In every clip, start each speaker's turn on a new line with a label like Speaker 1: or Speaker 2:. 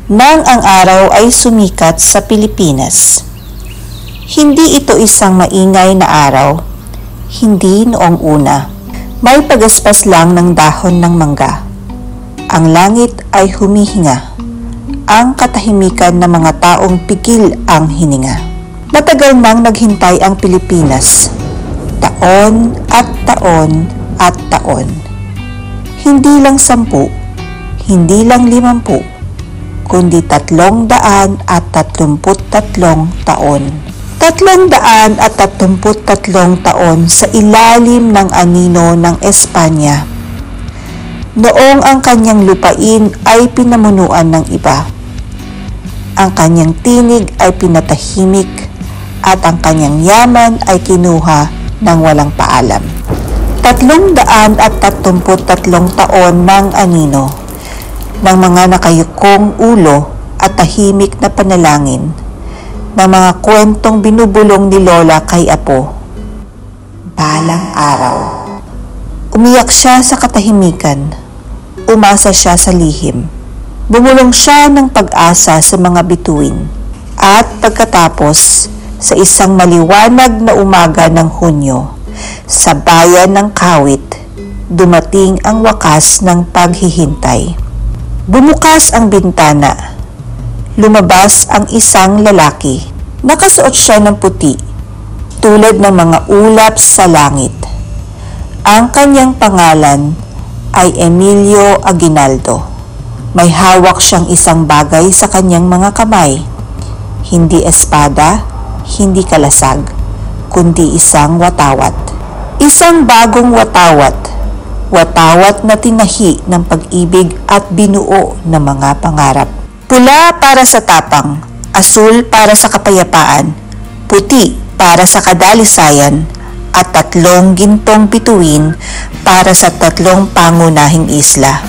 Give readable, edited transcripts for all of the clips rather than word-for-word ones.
Speaker 1: nang ang araw ay sumikat sa Pilipinas. Hindi ito isang maingay na araw, hindi noong una. May pagaspas lang ng dahon ng mangga. Ang langit ay humihinga. Ang katahimikan ng mga taong pigil ang hininga. Matagal nang naghintay ang Pilipinas. Taon at taon at taon. Hindi lang 10, hindi lang 50, kundi 333 taon. 333 taon sa ilalim ng anino ng Espanya. Noong ang kanyang lupain ay pinamunuan ng iba. Ang kanyang tinig ay pinatahimik at ang kanyang yaman ay kinuha ng walang paalam. 333 taon ng anino, ng mga nakayukong ulo at tahimik na panalangin, ng mga kwentong binubulong ni Lola kay Apo. Balang araw. Umiyak siya sa katahimikan. Umasa siya sa lihim. Bumulong siya ng pag-asa sa mga bituin. At pagkatapos, sa isang maliwanag na umaga ng Hunyo, sa bayan ng Kawit, dumating ang wakas ng paghihintay. Bumukas ang bintana. Lumabas ang isang lalaki. Nakasuot siya ng puti, tulad ng mga ulap sa langit. Ang kanyang pangalan ay Emilio Aguinaldo. May hawak siyang isang bagay sa kanyang mga kamay. Hindi espada, hindi kalasag, kundi isang watawat. Isang bagong watawat. Watawat na tinahi ng pag-ibig at binuo ng mga pangarap. Pula para sa tapang, asul para sa kapayapaan, puti para sa kadalisayan, at 3 gintong bituin para sa 3 pangunahing isla: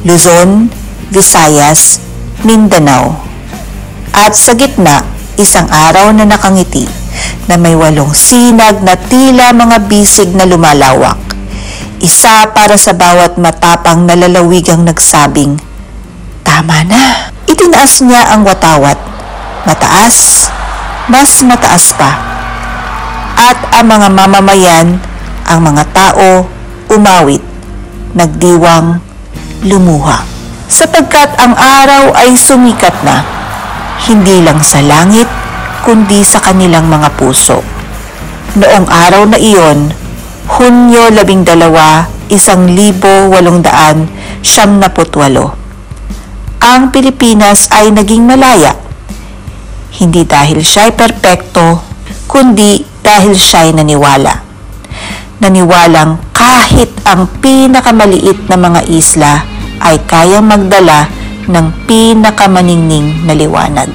Speaker 1: Luzon, Visayas, Mindanao. At sa gitna, isang araw na nakangiti na may 8 sinag na tila mga bisig na lumalawak. Isa para sa bawat matapang na lalawigang nagsabing, "Tama na." Itinaas niya ang watawat. Mataas, mas mataas pa. At ang mga mamamayan, ang mga tao, umawit, nagdiwang, lumuha. Sapagkat ang araw ay sumikat na, hindi lang sa langit, kundi sa kanilang mga puso. Noong araw na iyon, Hunyo 12, 1878, ang Pilipinas ay naging malaya. Hindi dahil siya'y perpekto, kundi dahil siya'y naniwala. Naniwalang kahit ang pinakamaliit na mga isla ay kayang magdala ng pinakamaningning na liwanag.